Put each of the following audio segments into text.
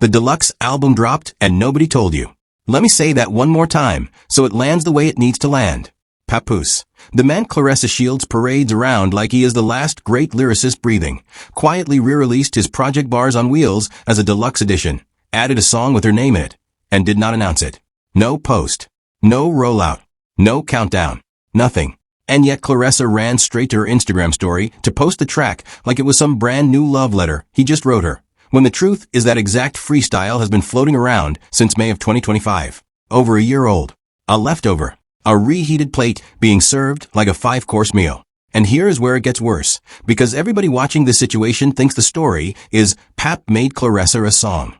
The deluxe album dropped and nobody told you. Let me say that one more time, so it lands the way it needs to land. Papoose. The man Claressa Shields parades around like he is the last great lyricist breathing, quietly re-released his project Bars on Wheels as a deluxe edition, added a song with her name in it, and did not announce it. No post. No rollout. No countdown. Nothing. And yet Claressa ran straight to her Instagram story to post the track like it was some brand new love letter he just wrote her, when the truth is that exact freestyle has been floating around since May of 2025. Over a year old. A leftover. A reheated plate being served like a 5-course meal. And here is where it gets worse, because everybody watching this situation thinks the story is Pap made Claressa a song.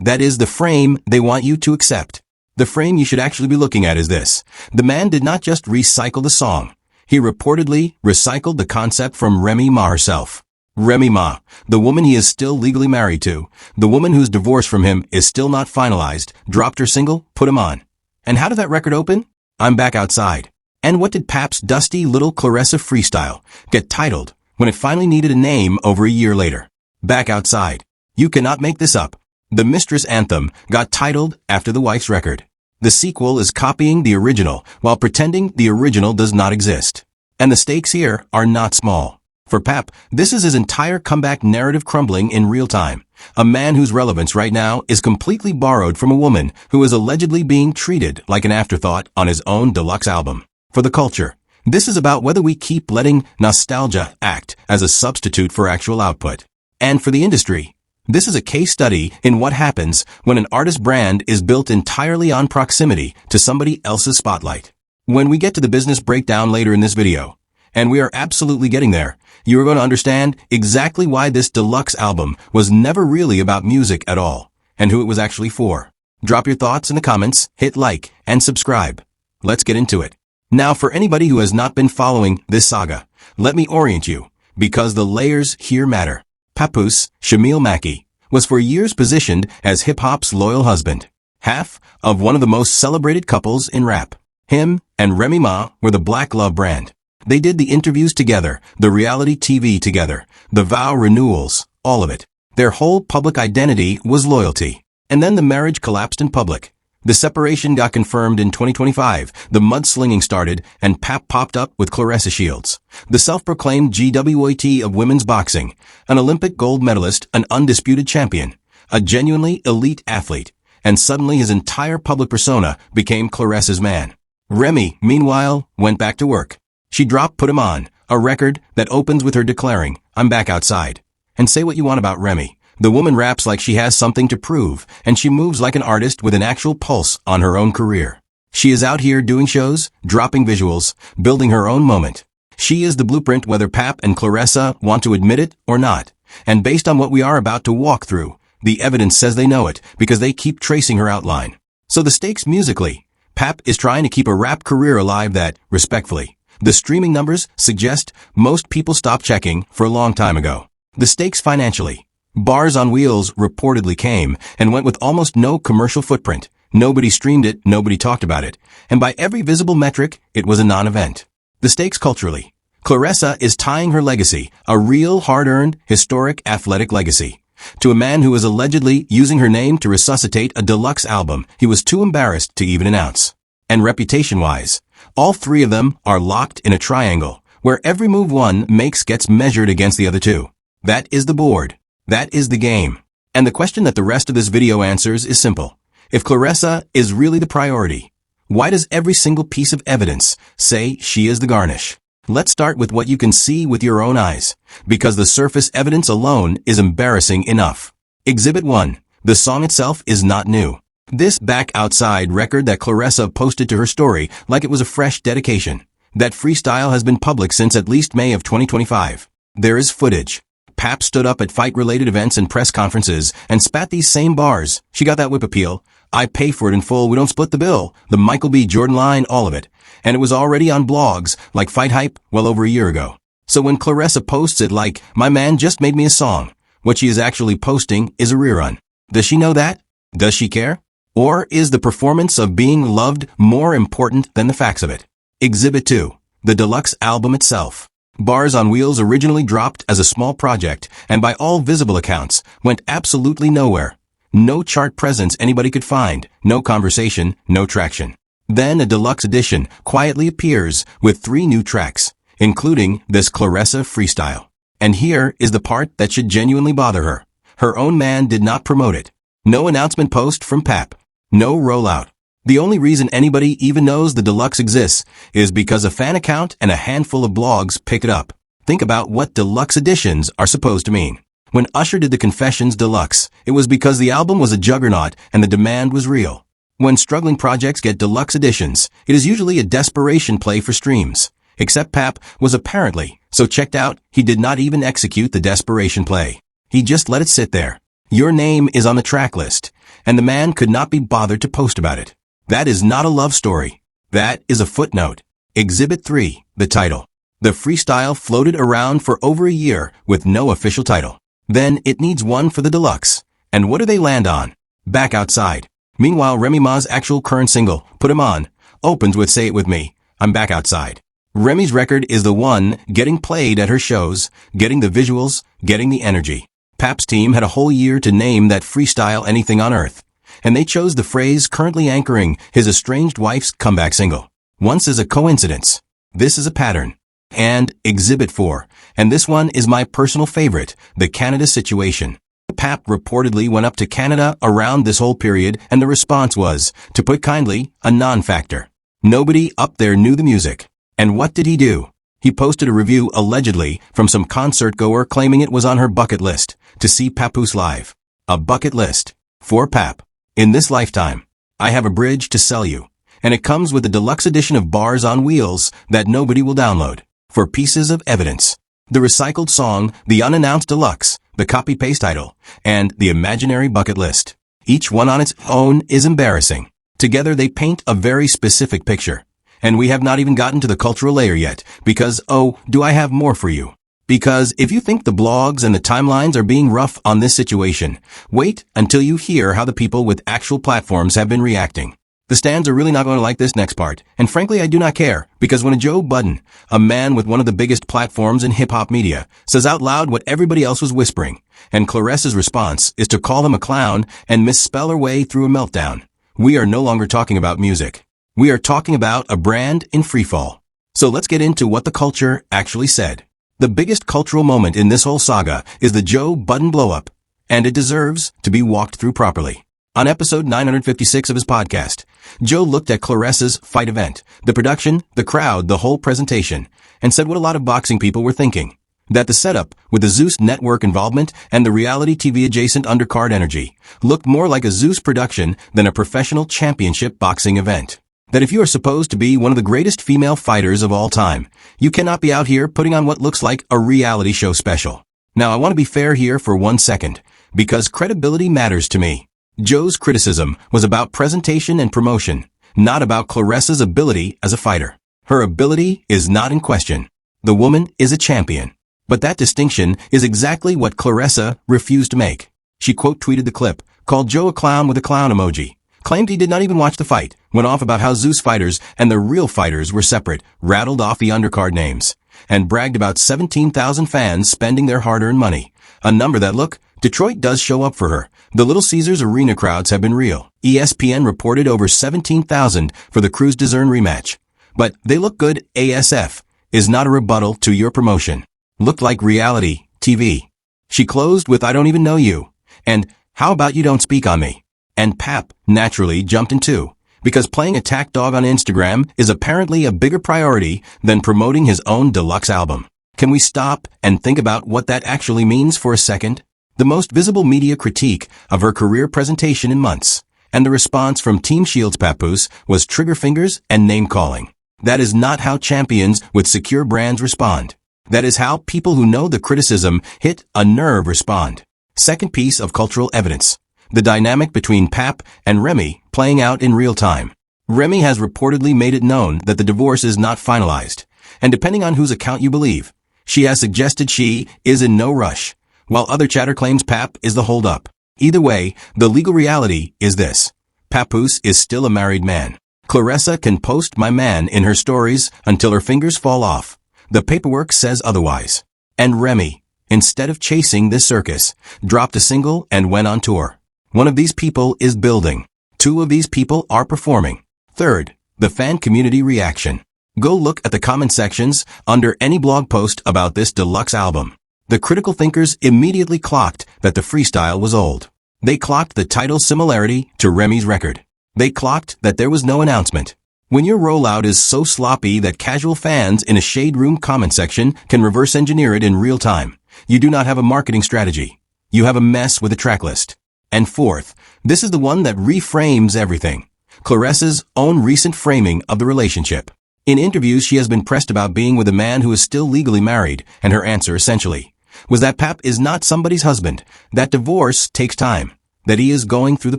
That is the frame they want you to accept. The frame you should actually be looking at is this. The man did not just recycle the song. He reportedly recycled the concept from Remy Ma herself. Remy Ma, the woman he is still legally married to, the woman whose divorce from him is still not finalized, dropped her single, Put 'Em On. And how did that record open? I'm Back Outside. And what did Pap's dusty little Claressa freestyle get titled when it finally needed a name over a year later? Back Outside. You cannot make this up. The Mistress Anthem got titled after the wife's record. The sequel is copying the original while pretending the original does not exist. And the stakes here are not small. For Pap, this is his entire comeback narrative crumbling in real time. A man whose relevance right now is completely borrowed from a woman who is allegedly being treated like an afterthought on his own deluxe album. For the culture, this is about whether we keep letting nostalgia act as a substitute for actual output. And for the industry, this is a case study in what happens when an artist brand is built entirely on proximity to somebody else's spotlight. When we get to the business breakdown later in this video, and we are absolutely getting there, you are going to understand exactly why this deluxe album was never really about music at all, and who it was actually for. Drop your thoughts in the comments, hit like, and subscribe. Let's get into it. Now, for anybody who has not been following this saga, let me orient you, because the layers here matter. Papoose, Shamil Mackey, was for years positioned as hip-hop's loyal husband, half of one of the most celebrated couples in rap. Him and Remy Ma were the Black Love brand. They did the interviews together, the reality TV together, the vow renewals, all of it. Their whole public identity was loyalty. And then the marriage collapsed in public. The separation got confirmed in 2025, the mudslinging started, and Pap popped up with Claressa Shields, the self-proclaimed GWOT of women's boxing, an Olympic gold medalist, an undisputed champion, a genuinely elite athlete, and suddenly his entire public persona became Claressa's man. Remy, meanwhile, went back to work. She dropped Put 'Em On, a record that opens with her declaring, I'm back outside. And say what you want about Remy. The woman raps like she has something to prove, and she moves like an artist with an actual pulse on her own career. She is out here doing shows, dropping visuals, building her own moment. She is the blueprint whether Pap and Claressa want to admit it or not. And based on what we are about to walk through, the evidence says they know it because they keep tracing her outline. So the stakes musically, Pap is trying to keep a rap career alive that, respectfully, the streaming numbers suggest most people stopped checking for a long time ago. The stakes financially. Bars on Wheels reportedly came and went with almost no commercial footprint. Nobody streamed it, nobody talked about it. And by every visible metric, it was a non-event. The stakes culturally. Claressa is tying her legacy, a real hard-earned, historic, athletic legacy, to a man who is allegedly using her name to resuscitate a deluxe album he was too embarrassed to even announce. And reputation-wise, all three of them are locked in a triangle, where every move one makes gets measured against the other two. That is the board. That is the game. And the question that the rest of this video answers is simple. If Claressa is really the priority, why does every single piece of evidence say she is the garnish? Let's start with what you can see with your own eyes, because the surface evidence alone is embarrassing enough. Exhibit 1. The song itself is not new. This Back Outside record that Claressa posted to her story like it was a fresh dedication. That freestyle has been public since at least May of 2025. There is footage. Pap stood up at fight-related events and press conferences and spat these same bars. She got that whip appeal. I pay for it in full, we don't split the bill. The Michael B. Jordan line, all of it. And it was already on blogs like Fight Hype well over a year ago. So when Claressa posts it like, my man just made me a song, what she is actually posting is a rerun. Does she know that? Does she care? Or is the performance of being loved more important than the facts of it? Exhibit 2. The deluxe album itself. Bars on Wheels originally dropped as a small project and by all visible accounts went absolutely nowhere. No chart presence anybody could find, no conversation, no traction. Then a deluxe edition quietly appears with 3 new tracks, including this Claressa freestyle. And here is the part that should genuinely bother her. Her own man did not promote it. No announcement post from Pap. No rollout. The only reason anybody even knows the deluxe exists is because a fan account and a handful of blogs pick it up. Think about what deluxe editions are supposed to mean. When Usher did the Confessions Deluxe, it was because the album was a juggernaut and the demand was real. When struggling projects get deluxe editions, it is usually a desperation play for streams. Except Pap was apparently so checked out, he did not even execute the desperation play. He just let it sit there. Your name is on the track list, and the man could not be bothered to post about it. That is not a love story. That is a footnote. Exhibit 3, the title. The freestyle floated around for over a year with no official title. Then it needs one for the deluxe. And what do they land on? Back Outside. Meanwhile, Remy Ma's actual current single, Put 'Em On, opens with Say It With Me, I'm Back Outside. Remy's record is the one getting played at her shows, getting the visuals, getting the energy. Pap's team had a whole year to name that freestyle anything on earth, and they chose the phrase currently anchoring his estranged wife's comeback single. Once is a coincidence. This is a pattern. And Exhibit 4, and this one is my personal favorite, the Canada situation. Pap reportedly went up to Canada around this whole period, and the response was, to put kindly, a non-factor. Nobody up there knew the music. And what did he do? He posted a review allegedly from some concert goer claiming it was on her bucket list to see Papoose live. A bucket list. For Pap. In this lifetime, I have a bridge to sell you. And it comes with a deluxe edition of Bars on Wheels that nobody will download. For pieces of evidence. The recycled song, the unannounced deluxe, the copy-paste title, and the imaginary bucket list. Each one on its own is embarrassing. Together they paint a very specific picture. And we have not even gotten to the cultural layer yet, because, oh, do I have more for you? Because if you think the blogs and the timelines are being rough on this situation, wait until you hear how the people with actual platforms have been reacting. The stands are really not going to like this next part, and frankly I do not care, because when a Joe Budden, a man with one of the biggest platforms in hip-hop media, says out loud what everybody else was whispering, and Claressa's response is to call him a clown and misspell her way through a meltdown, we are no longer talking about music. We are talking about a brand in freefall. So let's get into what the culture actually said. The biggest cultural moment in this whole saga is the Joe Budden blow-up, and it deserves to be walked through properly. On episode 956 of his podcast, Joe looked at Claressa's fight event, the production, the crowd, the whole presentation, and said what a lot of boxing people were thinking. That the setup, with the Zeus network involvement and the reality TV adjacent undercard energy, looked more like a Zeus production than a professional championship boxing event. That if you are supposed to be one of the greatest female fighters of all time, you cannot be out here putting on what looks like a reality show special. Now I want to be fair here for 1 second, because credibility matters to me. Joe's criticism was about presentation and promotion, not about Claressa's ability as a fighter. Her ability is not in question. The woman is a champion. But that distinction is exactly what Claressa refused to make. She quote tweeted the clip, called Joe a clown with a clown emoji, claimed he did not even watch the fight, went off about how Zeus fighters and the real fighters were separate, rattled off the undercard names, and bragged about 17,000 fans spending their hard-earned money. A number that, look, Detroit does show up for her. The Little Caesars arena crowds have been real. ESPN reported over 17,000 for the Cruz DAZN rematch. But they look good. ASF is not a rebuttal to your promotion. Looked like reality TV. She closed with I don't even know you. And how about you don't speak on me? And Pap naturally jumped in too, because playing attack dog on Instagram is apparently a bigger priority than promoting his own deluxe album. Can we stop and think about what that actually means for a second? The most visible media critique of her career presentation in months, and the response from Team Shields Papoose was trigger fingers and name-calling. That is not how champions with secure brands respond. That is how people who know the criticism hit a nerve respond. Second piece of cultural evidence. The dynamic between Pap and Remy playing out in real time. Remy has reportedly made it known that the divorce is not finalized, and depending on whose account you believe, she has suggested she is in no rush, while other chatter claims Pap is the holdup. Either way, the legal reality is this. Papoose is still a married man. Claressa can post my man in her stories until her fingers fall off. The paperwork says otherwise. And Remy, instead of chasing this circus, dropped a single and went on tour. One of these people is building. Two of these people are performing. Third, the fan community reaction. Go look at the comment sections under any blog post about this deluxe album. The critical thinkers immediately clocked that the freestyle was old. They clocked the title's similarity to Remy's record. They clocked that there was no announcement. When your rollout is so sloppy that casual fans in a shade room comment section can reverse engineer it in real time, you do not have a marketing strategy. You have a mess with a track list. And fourth, this is the one that reframes everything. Claressa's own recent framing of the relationship. In interviews, she has been pressed about being with a man who is still legally married, and her answer essentially was that Pap is not somebody's husband, that divorce takes time, that he is going through the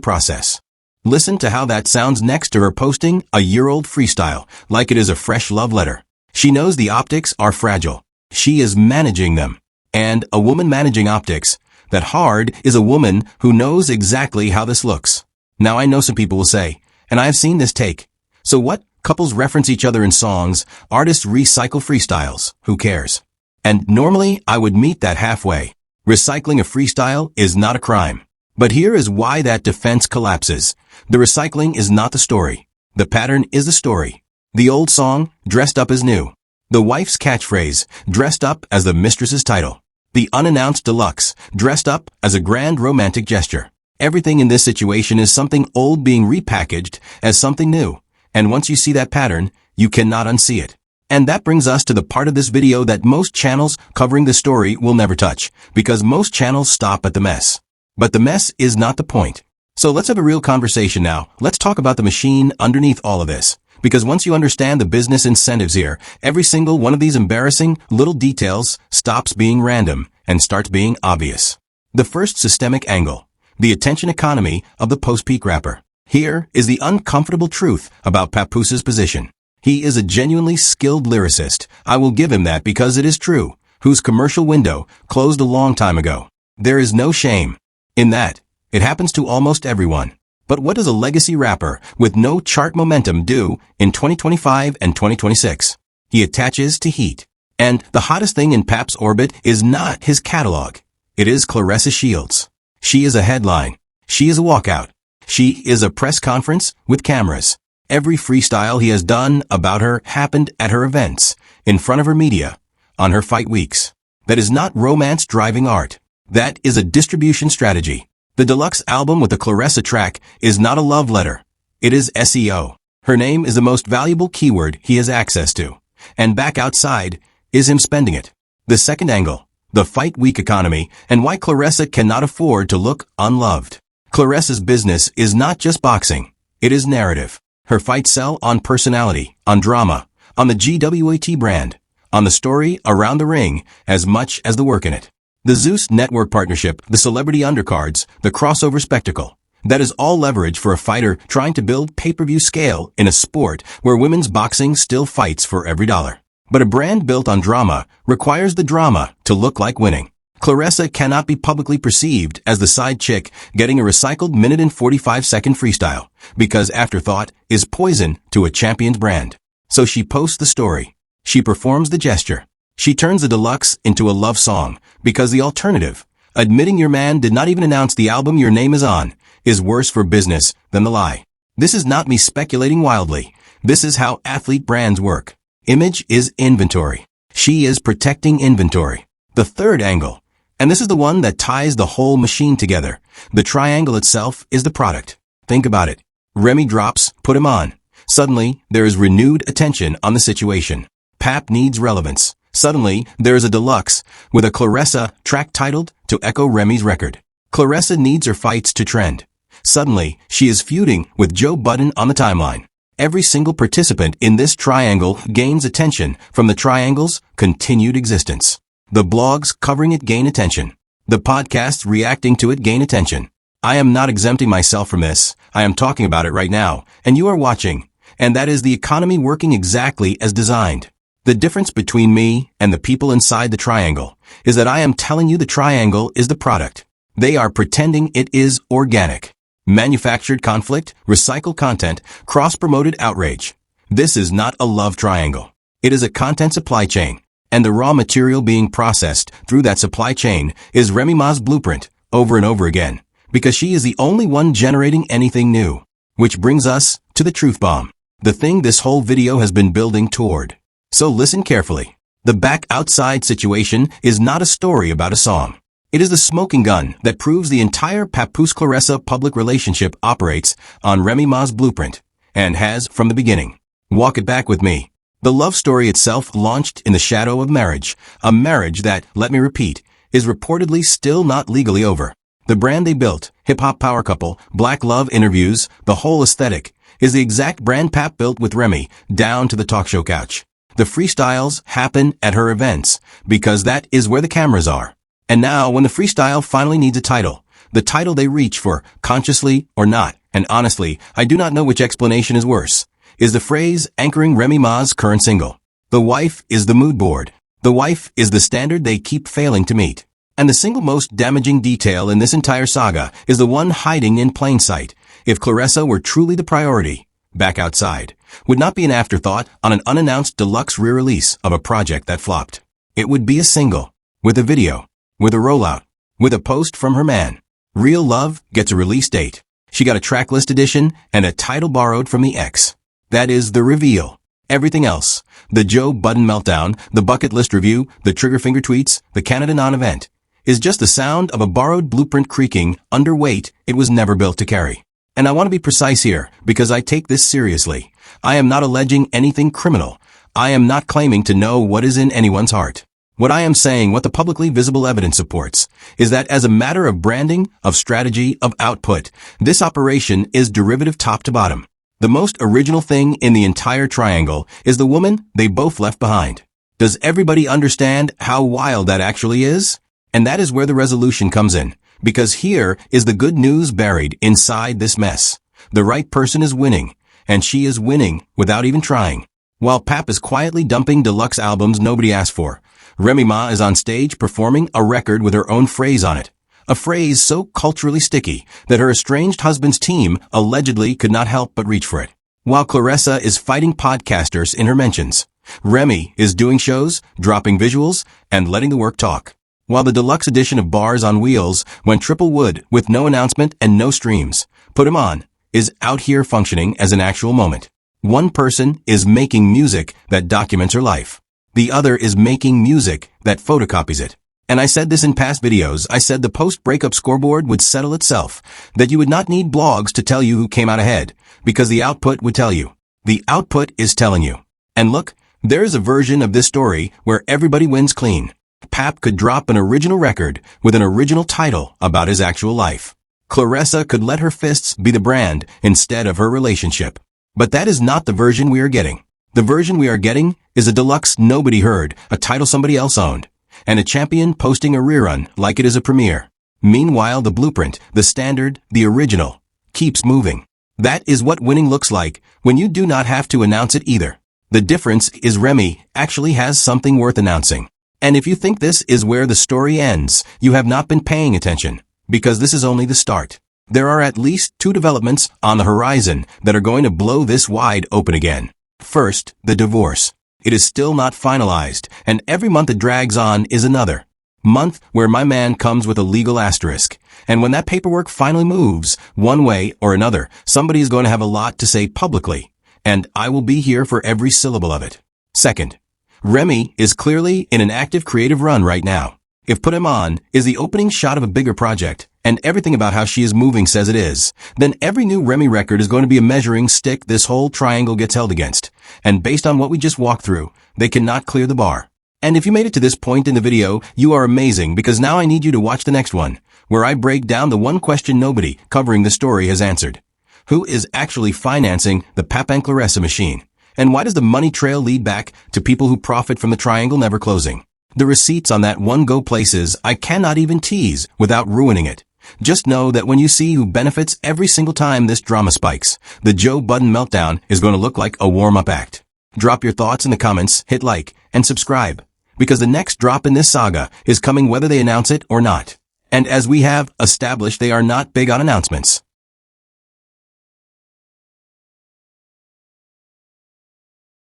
process. Listen to how that sounds next to her posting a year-old freestyle, like it is a fresh love letter. She knows the optics are fragile. She is managing them. And a woman managing optics, that hard is a woman who knows exactly how this looks. Now I know some people will say, and I have seen this take. So what? Couples reference each other in songs, artists recycle freestyles, who cares? And normally I would meet that halfway. Recycling a freestyle is not a crime. But here is why that defense collapses. The recycling is not the story. The pattern is the story. The old song, dressed up as new. The wife's catchphrase, dressed up as the mistress's title. The unannounced deluxe, dressed up as a grand romantic gesture. Everything in this situation is something old being repackaged as something new. And once you see that pattern, you cannot unsee it. And that brings us to the part of this video that most channels covering the story will never touch, because most channels stop at the mess. But the mess is not the point. So let's have a real conversation now. Let's talk about the machine underneath all of this. Because once you understand the business incentives here, every single one of these embarrassing little details stops being random and starts being obvious. The first systemic angle, the attention economy of the post-peak rapper. Here is the uncomfortable truth about Papoose's position. He is a genuinely skilled lyricist. I will give him that because it is true, whose commercial window closed a long time ago. There is no shame in that. It happens to almost everyone. But what does a legacy rapper with no chart momentum do in 2025 and 2026? He attaches to heat. And the hottest thing in Pap's orbit is not his catalog. It is Claressa Shields. She is a headline. She is a walkout. She is a press conference with cameras. Every freestyle he has done about her happened at her events, in front of her media, on her fight weeks. That is not romance driving art. That is a distribution strategy. The deluxe album with the Claressa track is not a love letter. It is SEO. Her name is the most valuable keyword he has access to. And back outside is him spending it. The second angle, the fight week economy and why Claressa cannot afford to look unloved. Claressa's business is not just boxing. It is narrative. Her fights sell on personality, on drama, on the GWAT brand, on the story around the ring as much as the work in it. The Zeus network partnership, the celebrity undercards, the crossover spectacle. That is all leverage for a fighter trying to build pay-per-view scale in a sport where women's boxing still fights for every dollar. But a brand built on drama requires the drama to look like winning. Claressa cannot be publicly perceived as the side chick getting a recycled minute and 45-second freestyle, because afterthought is poison to a champion's brand. So she posts the story. She performs the gesture. She turns the deluxe into a love song, because the alternative, admitting your man did not even announce the album your name is on, is worse for business than the lie. This is not me speculating wildly. This is how athlete brands work. Image is inventory. She is protecting inventory. The third angle, and this is the one that ties the whole machine together. The triangle itself is the product. Think about it. Remy drops, put him on. Suddenly, there is renewed attention on the situation. Pap needs relevance. Suddenly, there is a deluxe with a Claressa track titled to echo Remy's record. Claressa needs her fights to trend. Suddenly, she is feuding with Joe Budden on the timeline. Every single participant in this triangle gains attention from the triangle's continued existence. The blogs covering it gain attention. The podcasts reacting to it gain attention. I am not exempting myself from this. I am talking about it right now, and you are watching. And that is the economy working exactly as designed. The difference between me and the people inside the triangle is that I am telling you the triangle is the product. They are pretending it is organic. Manufactured conflict, recycled content, cross-promoted outrage. This is not a love triangle. It is a content supply chain. And the raw material being processed through that supply chain is Remy Ma's blueprint over and over again. because she is the only one generating anything new. Which brings us to the truth bomb. The thing this whole video has been building toward. So listen carefully. The back outside situation is not a story about a song. It is the smoking gun that proves the entire Papoose-Claressa public relationship operates on Remy Ma's blueprint, and has from the beginning. Walk it back with me. The love story itself launched in the shadow of marriage, a marriage that, let me repeat, is reportedly still not legally over. The brand they built, hip-hop power couple, black love interviews, the whole aesthetic, is the exact brand Pap built with Remy, down to the talk show couch. The freestyles happen at her events, because that is where the cameras are. And now, when the freestyle finally needs a title, the title they reach for, consciously or not, and honestly, I do not know which explanation is worse, is the phrase anchoring Remy Ma's current single. The wife is the mood board. The wife is the standard they keep failing to meet. And the single most damaging detail in this entire saga is the one hiding in plain sight. If Claressa were truly the priority, back outside would not be an afterthought on an unannounced deluxe re-release of a project that flopped. It would be a single, with a video, with a rollout, with a post from her man. Real Love gets a release date. She got a tracklist edition and a title borrowed from the ex. That is the reveal. Everything else, the Joe Budden meltdown, the bucket list review, the trigger finger tweets, the Canada non-event, is just the sound of a borrowed blueprint creaking under weight it was never built to carry. And I want to be precise here, because I take this seriously. I am not alleging anything criminal. I am not claiming to know what is in anyone's heart. What I am saying, what the publicly visible evidence supports, is that as a matter of branding, of strategy, of output, this operation is derivative top to bottom. The most original thing in the entire triangle is the woman they both left behind. Does everybody understand how wild that actually is? And that is where the resolution comes in, because here is the good news buried inside this mess. The right person is winning, and she is winning without even trying. While Pap is quietly dumping deluxe albums nobody asked for, Remy Ma is on stage performing a record with her own phrase on it. A phrase so culturally sticky that her estranged husband's team allegedly could not help but reach for it. While Claressa is fighting podcasters in her mentions, Remy is doing shows, dropping visuals, and letting the work talk. While the deluxe edition of Bars on Wheels went triple wood with no announcement and no streams, Put 'Em On is out here functioning as an actual moment. One person is making music that documents her life. The other is making music that photocopies it. And I said this in past videos, I said the post-breakup scoreboard would settle itself, that you would not need blogs to tell you who came out ahead, because the output would tell you. The output is telling you. And look, there is a version of this story where everybody wins clean. Pap could drop an original record with an original title about his actual life. Claressa could let her fists be the brand instead of her relationship. But that is not the version we are getting. The version we are getting is a deluxe nobody heard, a title somebody else owned, and a champion posting a rerun like it is a premiere. Meanwhile, the blueprint, the standard, the original, keeps moving. That is what winning looks like when you do not have to announce it either. The difference is Remy actually has something worth announcing. And if you think this is where the story ends, you have not been paying attention, because this is only the start. There are at least 2 developments on the horizon that are going to blow this wide open again. First, the divorce. It is still not finalized, and every month it drags on is another month where my man comes with a legal asterisk. And when that paperwork finally moves, one way or another, somebody is going to have a lot to say publicly, and I will be here for every syllable of it. Second, Remy is clearly in an active creative run right now. If Put 'Em On is the opening shot of a bigger project, and everything about how she is moving says it is, then every new Remy record is going to be a measuring stick this whole triangle gets held against. And based on what we just walked through, they cannot clear the bar. And if you made it to this point in the video, you are amazing, because now I need you to watch the next one, where I break down the one question nobody covering the story has answered. Who is actually financing the Pap and Claressa machine? And why does the money trail lead back to people who profit from the triangle never closing? The receipts on that one go places I cannot even tease without ruining it. Just know that when you see who benefits every single time this drama spikes, the Joe Budden meltdown is going to look like a warm-up act. Drop your thoughts in the comments, hit like, and subscribe, because the next drop in this saga is coming whether they announce it or not. And as we have established, they are not big on announcements.